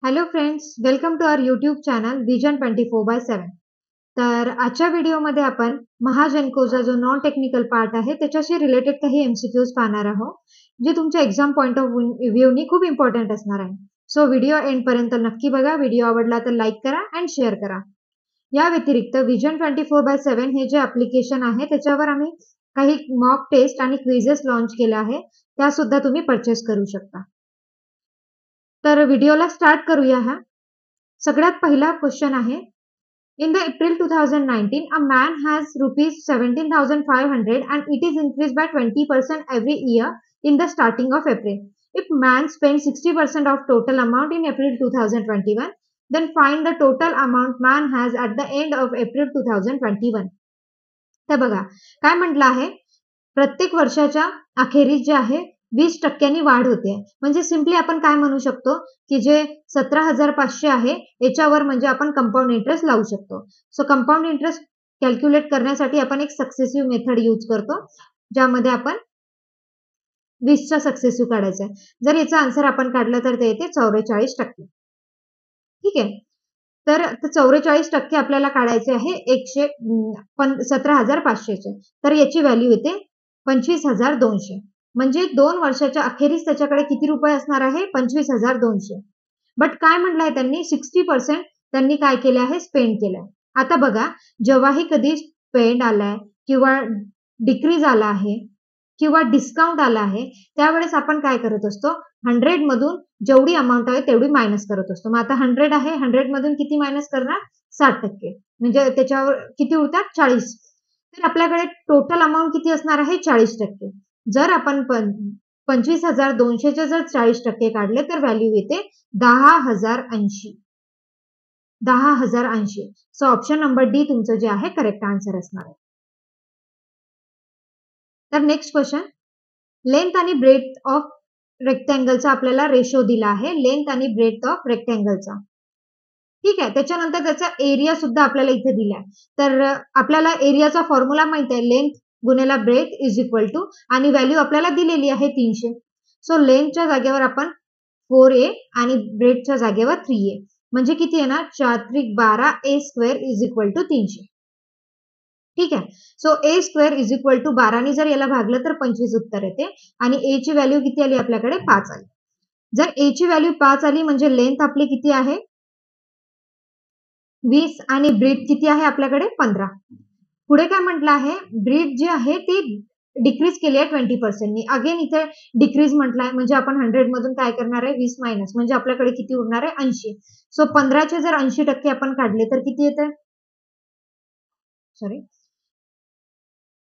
Hello friends, welcome to our YouTube channel Vision 24/7. तर आजच्या व्हिडिओमध्ये आपण महाजनकोचा जो नॉन टेक्निकल पार्ट आहे त्याच्याशी रिलेटेड काही एमसीक्यूज पाहणार आहोत, जे तुमच्या एक्झाम पॉइंट ऑफ व्ह्यूनी खूप इम्पॉर्टंट असणार आहे. सो व्हिडिओ एंड पर्यंत नक्की बघा. व्हिडिओ आवडला तर लाईक करा अँड शेअर करा. या व्यतिरिक्त विजन 24/7 हे जे ऍप्लिकेशन आहे त्याच्यावर आम्ही काही मॉक टेस्ट आणि क्विजेस लॉन्च केले आहे, त्या सुद्धा तुम्ही परचेस करू शकता. तर व्हिडिओला स्टार्ट करूया. सगळ्यात पहिला क्वेश्चन आहे. In the April 2019, a man has rupees 17,500 and it is increased by 20% every year in the starting of April. If man spends 60% of total amount in April 2021, then find the total amount man has at the end of April 2021. तर बघा काय म्हटलं आहे, प्रत्येक वर्षाच्या अखेरीस जे आहे 20% वाढ होते. म्हणजे सिम्पली आपण काय म्हणू शकतो की जे 17,500 आहे याच्यावर म्हणजे आपण कंपाऊंड इंटरेस्ट लावू शकतो. सो कंपाऊंड इंटरेस्ट कॅल्क्युलेट करण्यासाठी आपण एक सक्सेसिव्ह मेथड यूज करतो, ज्यामध्ये आपण 20चा सक्सेसिव्ह काढायचा आहे. जर याचा आन्सर आपण काढला तर ते येते 44%. ठीक आहे. तर 44% आपल्याला काढायचे आहे 17,500चे. तर याची व्हॅल्यू येते 25,200. म्हणजे 2 वर्षाच्या अखेरीस त्याच्याकडे किती रुपये असणार आहे? 25,200. बट काय म्हटलंय त्यांनी 60% त्यांनी काय केले आहे? स्पेंड केलंय. आता बघा, जेव्हाही कधी स्पेंड आलाय किंवा डिक्रीज आला आहे किंवा डिस्काउंट आला आहे, त्यावेळेस आपण काय करत असतो? 100 मधून जेवढी अमाउंट आहे तेवढी मायनस करत असतो. मग आता 100 आहे, 100 मधून किती मायनस करणार? 60%. म्हणजे त्याच्यावर किती उरतात? 40. तर आपल्याकडे टोटल अमाउंट किती असणार आहे? 40%. जर आपण 25,200चे जर 40% काढले तर व्हॅल्यू येते 10,080. 10,080. सो ऑप्शन नंबर डी तुमचं जे आहे करेक्ट आन्सर असणार आहे. तर नेक्स्ट क्वेश्चन, लेंथ आणि ब्रेथ ऑफ रेक्टँगलचा आपल्याला रेशो दिला आहे. लेंथ आणि ब्रेथ ऑफ रेक्टँगलचा. ठीक आहे. त्याच्यानंतर त्याचा एरिया सुद्धा आपल्याला इथे दिलाय. तर आपल्याला एरियाचा फॉर्म्युला माहित आहे, लेंथ गुणिले ब्रेथ इज इक्वल टू, आणि व्हॅल्यू आपल्याला दिलेली आहे 300. सो लेंथच्या जागेवर आपण 4a आणि ब्रेथच्या जागेवर 3a. म्हणजे किती येणार? 4×12 a² इज इक्वल टू 300. ठीक आहे. So a² is equal to 12 ने जर याला भागलं तर 25 उत्तर येते. आणि a ची व्हॅल्यू किती आली? आपल्याकडे 5 आली. जर a ची व्हॅल्यू 5 आली म्हणजे लेंथ आपली किती आहे? 20 आणि ब्रीथ किती आहे आपल्याकडे? 15. पुढे काय म्हटलं आहे? ब्रीथ जी आहे ती डिक्रीज केली आहे 20%. अगेन इथे डिक्रीज म्हटलाय म्हणजे आपण 100 मधून काय करणार आहे? 20 मायनस, म्हणजे आपल्याकडे किती उरणार आहे? 80. सो 15चे जर 80% आपण काढले तर किती येते? सॉरी,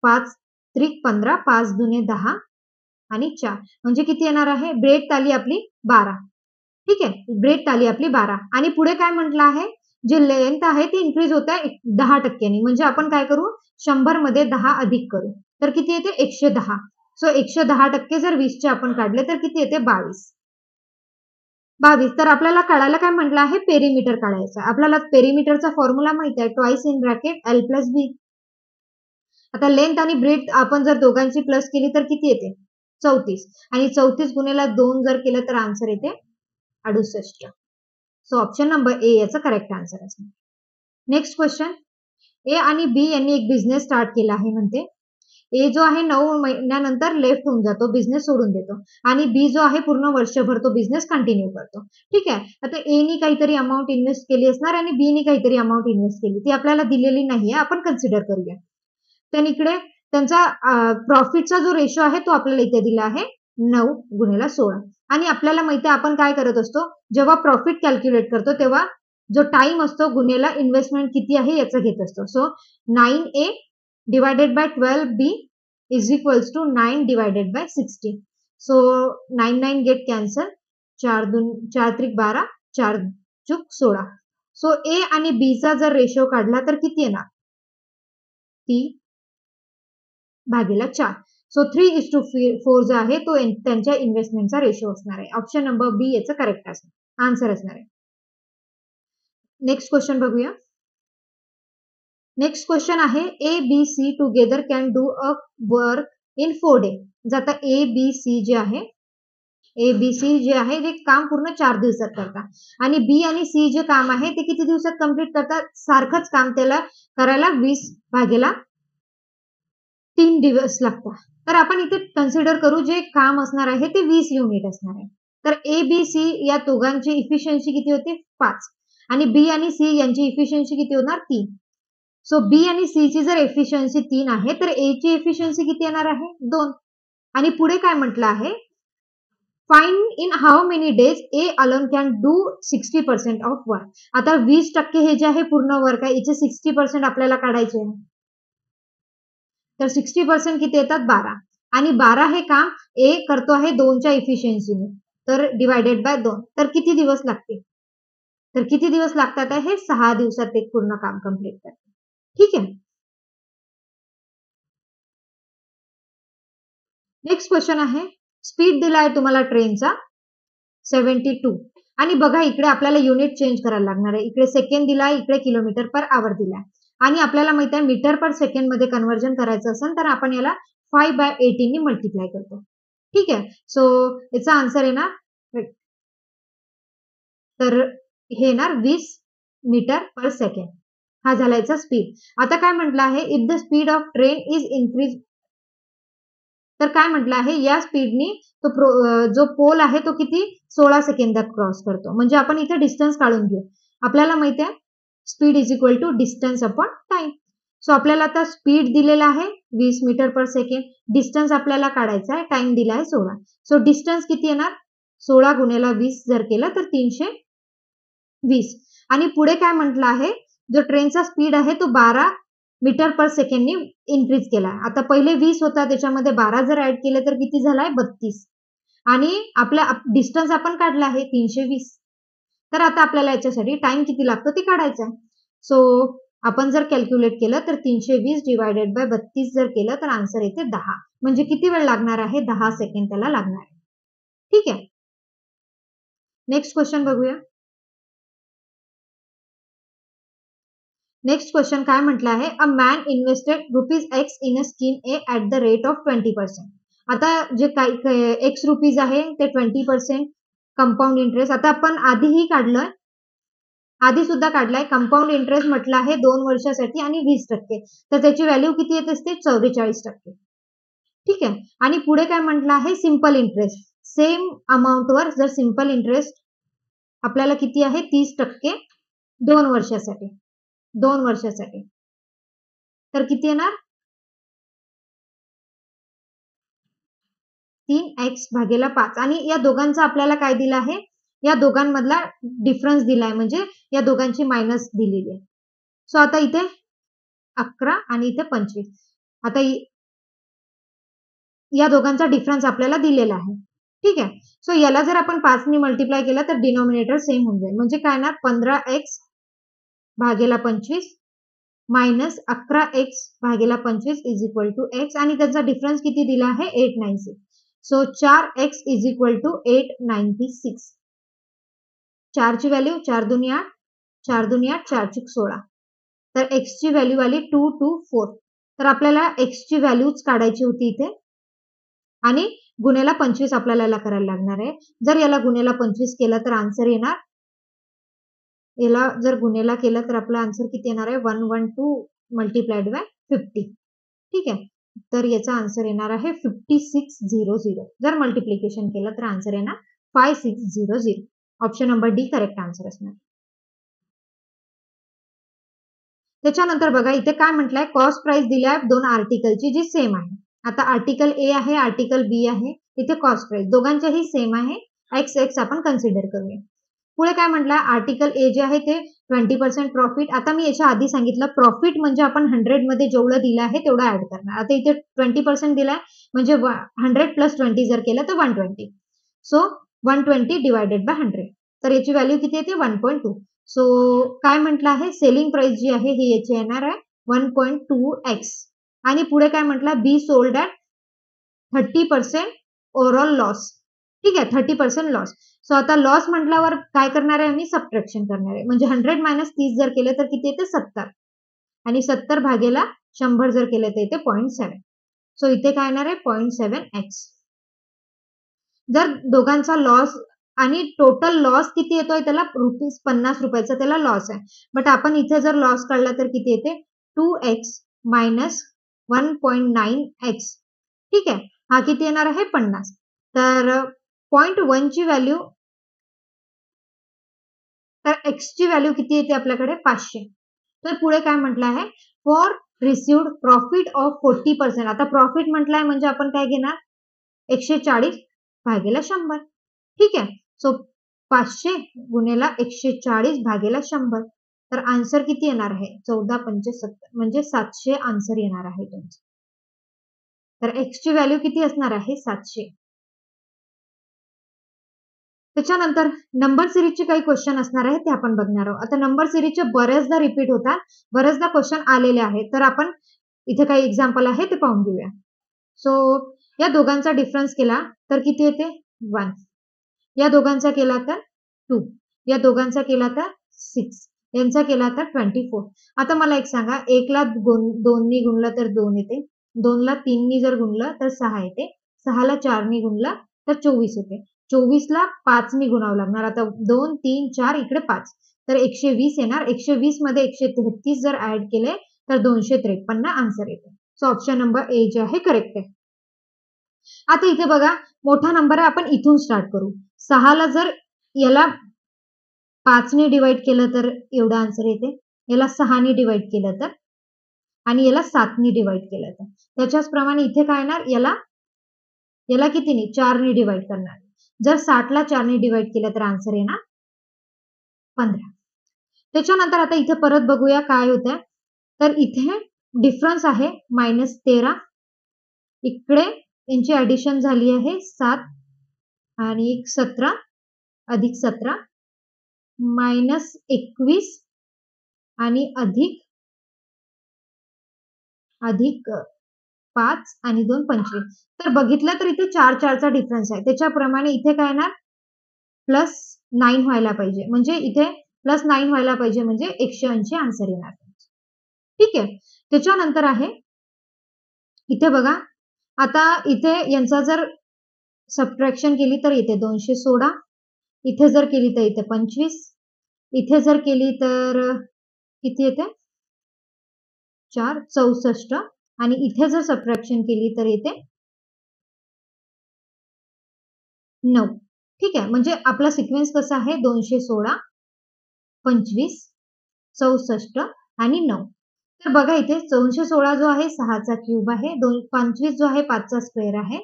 5×15, 5×2 10 आणि 4, म्हणजे किती येणार आहे? ब्रेथ आली आपली 12. ठीक आहे. ब्रेथ आली आपली 12. आणि पुढे काय म्हटलं आहे? जे लेंथ आहे ती इन्क्रीज होत आहे 10%. म्हणजे आपण काय करू? 100 मध्ये 10 अधिक करू. तर किती येते? 110. सो 110% जर 20चे आपण काढले तर किती येते? 22. 22. तर आपल्याला काढायला काय म्हटलं आहे? पेरिमीटर काढायचं. आपल्याला पेरिमीटरचा फॉर्म्युला माहिती आहे, twice in bracket L + B. आता लेंथ आणि ब्रेथ आपण जर दोघांची प्लस केली तर किती येते? 34. आणि 34 गुणिले 2 जर केलं तर आन्सर येते 68. सो ऑप्शन नंबर ए याचा करेक्ट आन्सर असणार. नेक्स्ट क्वेश्चन, ए आणि बी यांनी एक बिझनेस स्टार्ट केला आहे. म्हणते ए जो आहे 9 महिन्यानंतर लेफ्ट होऊन जातो, बिझनेस सोडून देतो, आणि बी जो आहे पूर्ण वर्षभर तो बिझनेस कंटिन्यू करतो. ठीक आहे. आता ए नी काहीतरी अमाऊंट इन्व्हेस्ट केली असणार आणि बी नी काहीतरी अमाऊंट इन्व्हेस्ट केली, ती आपल्याला दिलेली नाहीये, आपण कन्सिडर करूया. तर इकडे त्यांचा प्रॉफिटचा जो रेशो आहे तो आपल्याला इथे दिला आहे 9×16. आणि आपल्याला माहिती आहे आपण काय करत असतो, जेव्हा प्रॉफिट कॅल्क्युलेट करतो तेव्हा जो टाइम असतो गुणिले इन्व्हेस्टमेंट किती आहे याचा घेत असतो. So 9a divided by 12b is equals to 9 divided by 60. So 9 get cancel. 4×12, 4×16. So ए आणि बी चा जर रेशो काढला तर किती येणार? 3/4. सो 3:4 जो आहे तो त्यांच्या इन्व्हेस्टमेंटचा रेशो असणार आहे. ऑप्शन नंबर बी याचं करेक्ट आन्सर असणार आहे. नेक्स्ट क्वेश्चन बघूया. नेक्स्ट क्वेश्चन आहे, A B C together can do a work in 4 days. आता ए बी सी जे आहे ए बी सी जे आहे ते काम पूर्ण 4 दिवसात करतात आणि बी आणि सी जे काम आहे ते किती दिवसात कंप्लीट करतात, सारखंच काम त्याला करायला 20/3 दिवस लागतात. तर आपण इथे कन्सिडर करू जे काम असणार आहे ते 20 युनिट असणार आहे. तर ए बी सी या दोघांची इफिशियन्सी किती होते 5 आणि बी आणि सी यांची इफिशियन्सी किती होणार 3. सो बी आणि सी ची जर एफिशियन्सी 3 आहे तर ए ची एफिशियन्सी किती येणार आहे 2. आणि पुढे काय म्हटलं आहे, find in how many days A alone can do 60% of work. आता 20% हे जे आहे पूर्ण वर्क आहे याचे 60% आपल्याला काढायचे आहे. तर 60% किती येतात 12 आणि 12 हे काम ए करतो आहे 2च्या इफिशियन्सीने, तर डिवायडेड बाय 2. तर किती दिवस लागतील, तर किती दिवस लागतात आहे, हे 6 दिवसात ते पूर्ण काम कंप्लीट करतात. ठीक आहे. नेक्स्ट क्वेश्चन आहे, स्पीड दिलाय तुम्हाला ट्रेनचा 72 आणि बघा इकडे आपल्याला युनिट चेंज करायला लागणार आहे. इकडे सेकंड दिलाय, इकडे किलोमीटर पर आवर दिलाय आणि आपल्याला माहित आहे मीटर पर सेकंड मध्ये कन्व्हर्जन करायचं असेल तर आपण याला 5/18 ने मल्टिप्लाय करतो. ठीक आहे. सो याचा आन्सर येणार, तर हे येणार 20 मीटर पर सेकंड. हा झाला याचा स्पीड. आता काय म्हटलं आहे, if the speed of train is increase, तर काय म्हटलं आहे या स्पीडनी तो जो पोल आहे तो किती 16 सेकंदात क्रॉस करतो. म्हणजे आपण इथे डिस्टन्स काढून घेऊ. आपल्याला माहिती आहे speed is equal to distance upon time. So आपल्याला आता स्पीड दिलेला आहे 20 मीटर पर सेकंड, डिस्टन्स आपल्याला काढायचा आहे, टाइम दिला आहे 16. सो डिस्टन्स किती येणार 16 गुणिले 20 जर केलं तर 320 आणि पुढे काय म्हटलं आहे, जो ट्रेनचा स्पीड आहे तो 12 मीटर पर सेकंडनी इन्क्रीज केला. आता पहिले 20 होता त्याच्यामध्ये 12 जर ऍड केले तर किती झालाय 32 आणि आपला डिस्टन्स आपण काढला आहे 320. तर आता आपल्याला याच्यासाठी टाइम किती लागतो ते काढायचं आहे. सो आपण जर कॅल्क्युलेट केलं तर 320 डिवायडेड बाय 32 जर केलं तर आन्सर येते 10. म्हणजे किती वेळ लागणार आहे 10 सेकंड त्याला लागणार आहे. ठीक आहे. नेक्स्ट क्वेश्चन बघूया. नेक्स्ट क्वेश्चन काय म्हटलं आहे, a man invested ₹X in a scheme A at the rate of 20%. आता जे काही एक्स रुपीज आहे ते 20% कंपाऊंड इंटरेस्ट. आता आपण आधीही काढलं, आधी सुद्धा काढलाय. कंपाऊंड इंटरेस्ट म्हटलं आहे 2 वर्षासाठी आणि 20%, तर त्याची व्हॅल्यू किती येत असते 44%. ठीक आहे. आणि पुढे काय म्हटलं आहे, सिंपल इंटरेस्ट सेम अमाऊंटवर जर सिंपल इंटरेस्ट आपल्याला किती आहे 30% 2 वर्षासाठी, 2 वर्षासाठी, तर किती येणार 3x/5 आणि या दोघांचा आपल्याला काय दिला आहे, या दोघांमधला डिफरन्स दिलाय म्हणजे या दोघांची मायनस दिलेली आहे. सो आता इथे 11 आणि इथे 25. आता या दोघांचा डिफरन्स आपल्याला दिलेला आहे. ठीक आहे. सो याला जर आपण 5 ने मल्टिप्लाय केलं तर डिनॉमिनेटर सेम होऊन जाईल. म्हणजे काय येणार 15x/25 minus 11x/25 is equal to x आणि त्याचा डिफरन्स किती दिला आहे 896. So 4x is equal to 896. 4 ची व्हॅल्यू 4 दुनी 8, 4 दुनी 8, 4 चूक 16. तर x ची व्हॅल्यू आली 224. तर आपल्याला x ची व्हॅल्यूच काढायची होती इथे आणि गुणेला 25 आपल्याला याला करायला लागणार आहे. जर याला गुणेला 25 केलं तर आन्सर येणार, याला जर गुणेला केलं तर आपला आन्सर किती येणार आहे 112 मल्टिप्लाइड बाय 50. ठीक आहे. तर याचा आन्सर येणार आहे 5600. जर मल्टिप्लिकेशन केलं तर आन्सर येणार 5600. Option number D correct answer असणार. त्याच्यानंतर बघा इथे काय म्हटलंय, कॉस्ट प्राइस दिली दोन आर्टिकलची जी सेम आहे. आता आर्टिकल ए आहे, आर्टिकल बी आहे, इथे कॉस्ट प्राइस दोघांच्याही सेम आहे. x आपण कन्सिडर करूया. पुढे काय म्हटलंय, आर्टिकल ए जे आहे ते 20% प्रॉफिट. आता मी याच्या आधी सांगितलं प्रॉफिट म्हणजे आपण 100 मध्ये जेवढं दिलं आहे तेवढं ऍड करणार. आता इथे 20% दिलाय म्हणजे 100 प्लस 20 जर केलं तर 120. सो 120 डिवायडेड बाय 100, तर याची व्हॅल्यू किती येते 1.2. सो काय म्हटलं आहे, सेलिंग प्राइस जी आहे ही याची येणार आहे 1.2x आणि पुढे काय म्हटलं, be sold at 30% overall loss. ठीक आहे, 30% लॉस. सो आता लॉस म्हटल्यावर काय करणार आहे आम्ही, सबट्रॅक्शन करणार आहे. म्हणजे 100 मायनस 30 जर केलं तर किती येते 70 आणि 70 भागेला 100 जर केलं तर येते 0.7. सो इथे काय येणार आहे 0.7x. जर दोघांचा लॉस आणि टोटल लॉस किती येतोय त्याला ₹50 त्याला लॉस आहे. बट आपण इथे जर लॉस काढला तर किती येते 2x मायनस 1.9x. ठीक आहे, हा किती येणार आहे 50. तर 0.1 ची व्हॅल्यू, तर x ची व्हॅल्यू किती येते आपल्याकडे 500. तर पुढे काय म्हटलं आहे फॉर रिसिव्ड प्रॉफिट ऑफ 40%. आता प्रॉफिट म्हटलंय म्हणजे आपण काय घेणार 140 भागेला 100. ठीक आहे, सो 500 गुणेला 140 भागेला 100. तर आन्सर किती येणार आहे 14×5 = म्हणजे 700 आन्सर येणार आहे तुमचं. तर x ची व्हॅल्यू किती असणार आहे 700. त्याच्यानंतर नंबर सिरीजचे काही क्वेश्चन असणार आहे ते आपण बघणार आहोत. आता नंबर सिरीजचे बरेचदा रिपीट होतात, बरेचदा क्वेश्चन आलेले आहेत. तर आपण इथे काही एक्झाम्पल आहे ते पाहून घेऊया. सो या दोघांचा डिफरन्स केला तर किती येते 1. या दोघांचा केला तर 2. या दोघांचा केला तर 6. यांचा केला तर 24. आता मला एक सांगा, 1 ला 2 नी गुणलं तर 2 येते, 2 ला 3 नी जर गुणलं तर 6 येते, 6 ला 4 नी गुणलं तर 24 येते, 24 ला 5 नी गुणावं लागणार. आता 2 3 4 इकडे 5, तर 120 येणार. 120 मध्ये 133 जर ऍड केले तर 253 आन्सर येते. सो ऑप्शन नंबर ए जे आहे करेक्ट आहे. आता इथे बघा मोठा नंबर आहे, आपण इथून स्टार्ट करू. 6 ला जर याला 5 ने डिवाइड केलं तर एवढा आन्सर येते, याला 6 ने डिवाइड केलं तर, आणि याला 7 ने डिवाइड केलं तर. त्याच्याच प्रमाणे इथे काय येणार, याला कितीने 4 ने डिवाइड करणार. जर 60 ला 4 ने डिवाइड केलं तर आन्सर येणार 15. त्याच्यानंतर आता इथे परत बघूया काय होतंय. तर इथे डिफरन्स आहे -13. इकडे यांची ऍडिशन झाली आहे 7 आणि 17 अधिक 17 -21 आणि अधिक 5 आणि 2 25. तर बघितलं तर इथे 4 चा डिफरन्स आहे. त्याच्याप्रमाणे इथे काय येणार +9 व्हायला पाहिजे. म्हणजे इथे +9 व्हायला पाहिजे, म्हणजे 180 आन्सर येणार. ठीक आहे. त्याच्यानंतर आहे इथे बघा, आता इथे यांचा जर सबट्रॅक्शन केली तर इथे 216, इथे जर केली तर इथे 25, इथे जर केली तर किती येते 4 64, आणि इथे जर सबट्रॅक्शन केली तर येते 9. ठीक आहे, म्हणजे आपला सिक्वेन्स कसा आहे 216, 25, 64 आणि 9. तर बघा इथे 216 जो आहे 6 चा क्यूब आहे, 25 जो आहे 5 चा स्क्वेअर आहे,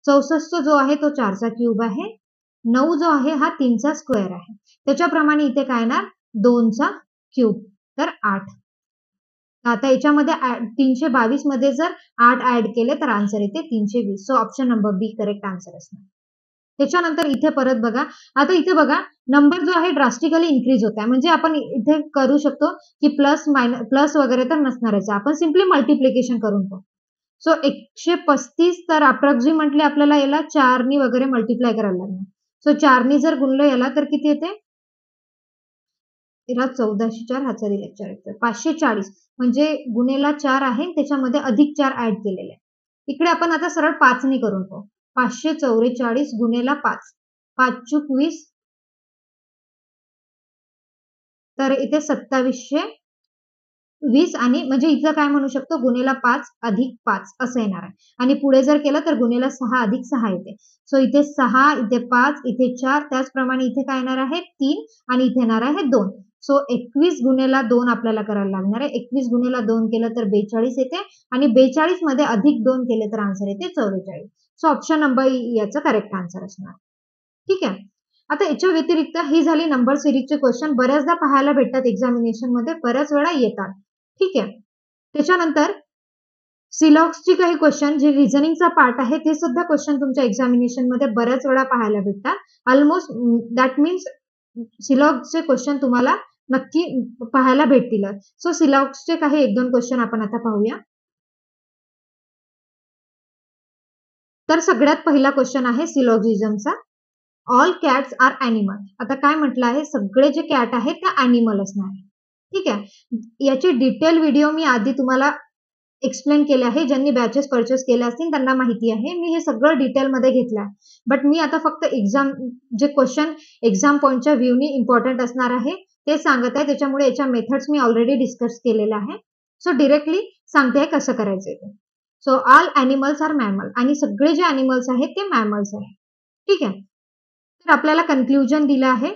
64 जो आहे तो 4 चा क्यूब आहे, 9 जो आहे हा 3 चा स्क्वेअर आहे. त्याच्याप्रमाणे इथे काय येणार 2 चा क्यूब, तर 8. आता याच्यामध्ये 322 मध्ये जर 8 ऍड केले तर आन्सर येते 320. सो ऑप्शन नंबर बी करेक्ट आन्सर असणार. त्याच्यानंतर इथे परत बघा, आता इथे बघा नंबर जो आहे ड्रास्टिकली इन्क्रीज होत आहे. म्हणजे आपण इथे करू शकतो की प्लस वगैरे तर नसणारच, आपण सिम्पली मल्टिप्लिकेशन करून पाहू. सो 135 तर अप्रॉक्सिमेटली आपल्याला याला 4 नी वगैरे मल्टिप्लाय करायला लागणार. सो 4 नी जर गुणलं याला तर किती येते 1404, हाचा दिला 4, 540. म्हणजे गुणेला 4 आहे, त्याच्यामध्ये अधिक 4 ऍड केलेले आहे. इकडे आपण आता सरळ 5 नी करून पाहू. 544 गुणेला 5, 5 चूक 20, तर इथे 2720, आणि म्हणजे इथं काय म्हणू शकतो गुणेला 5 अधिक 5 असं येणार आहे. आणि पुढे जर केलं तर गुणेला 6 अधिक 6 येते. सो इथे 6, इथे 5, इथे 4, त्याचप्रमाणे इथे काय येणार आहे 3, आणि इथे येणार आहे 2. सो 21 गुणेला 2 आपल्याला करायला लागणार आहे. 21 गुणेला 2 केलं तर 42 येते, आणि 42 मध्ये अधिक 2 केले तर आन्सर येते 44. सो ऑप्शन नंबर याचं करेक्ट आन्सर असणार. ठीक आहे. आता याच्या व्यतिरिक्त ही झाली नंबर सिरीजचे क्वेश्चन, बऱ्याचदा पाहायला भेटतात एक्झामिनेशन मध्ये, बऱ्याच वेळा येतात. ठीक आहे. त्याच्यानंतर सिलॉक्सची काही क्वेश्चन जे रिझनिंगचा पार्ट आहे ते सुद्धा क्वेश्चन तुमच्या एक्झामिनेशन मध्ये बऱ्याच वेळा पाहायला भेटतात. ऑलमोस्ट दॅट मीन्स सिलॉक्सचे क्वेश्चन तुम्हाला नक्की पाहायला भेटतील. सो सिलॉक्सचे काही 1-2 क्वेश्चन आपण आता पाहूया. तर सगळ्यात पहिला क्वेश्चन आहे सिलॉजिझमचा. All cats are animal. आता काय म्हटलं आहे, सगळे जे कॅट आहेत त्या ॲनिमल असणार आहे. ठीक आहे. याची डिटेल व्हिडिओ मी आधी तुम्हाला एक्सप्लेन केले आहे. ज्यांनी बॅचेस परचेस केले असतील त्यांना माहिती आहे. मी हे सगळं डिटेलमध्ये घेतलं आहे. बट मी आता फक्त जे क्वेश्चन एक्झाम पॉईंटच्या व्ह्यूनी इम्पॉर्टंट असणार आहे ते सांगत आहे. त्याच्यामुळे याच्या मेथड्स मी ऑलरेडी डिस्कस केलेल्या आहे. सो डिरेक्टली सांगते कसं करायचंय ते. So all animals R mammal, आणि सगळे जे ॲनिमल्स आहेत ते मॅमल्स आहेत. ठीक आहे. तर आपल्याला कन्क्लुजन दिलं आहे.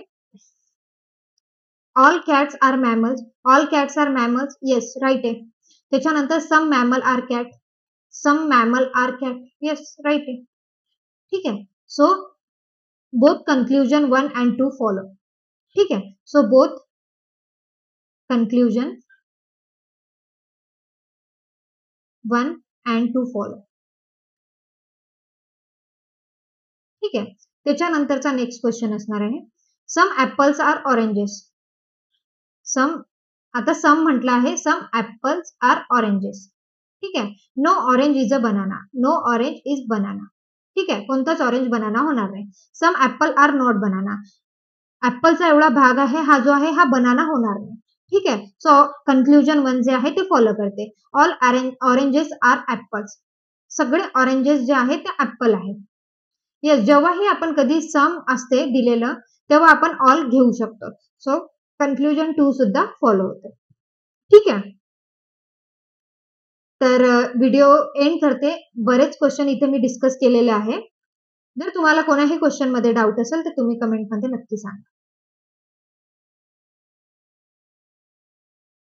All cats are mammals. All cats are mammals. Yes, right आहे. त्याच्यानंतर some mammal are cat. Some mammal are cat. Yes, right आहे. ठीक आहे. So both conclusion 1 and 2 follow. ठीक आहे. So both conclusion 1 and 2 follow. ठीक आहे. त्याच्यानंतरचा नेक्स्ट क्वेश्चन असणार आहे, सम ऍपल्स आर ऑरेंजेस. आता सम म्हटलं आहे, सम ऍपल्स आर ऑरेंजेस. ठीक आहे. No orange is a banana. No orange is banana. ठीक आहे. कोणताच ऑरेंज बनाना होणार नाही. Some apple are not banana. ऍपलचा एवढा भाग आहे, हा जो आहे हा बनाना होणार नाही. ठीक आहे. सो कन्क्लुजन 1 जे आहे ते फॉलो करते. All oranges are apples. सगळे ऑरेंजेस जे आहेत ते ऍपल आहेत. येस, जेव्हाही आपण कधी सम असते दिलेलं तेव्हा आपण ऑल घेऊ शकतो. सो कन्क्लुजन 2 सुद्धा फॉलो होते. ठीक आहे. तर व्हिडिओ एंड करते. बरेच क्वेश्चन इथे मी डिस्कस केलेले आहे. जर तुम्हाला कोणाही क्वेश्चन मध्ये डाऊट असेल तर तुम्ही कमेंटमध्ये नक्की सांगा.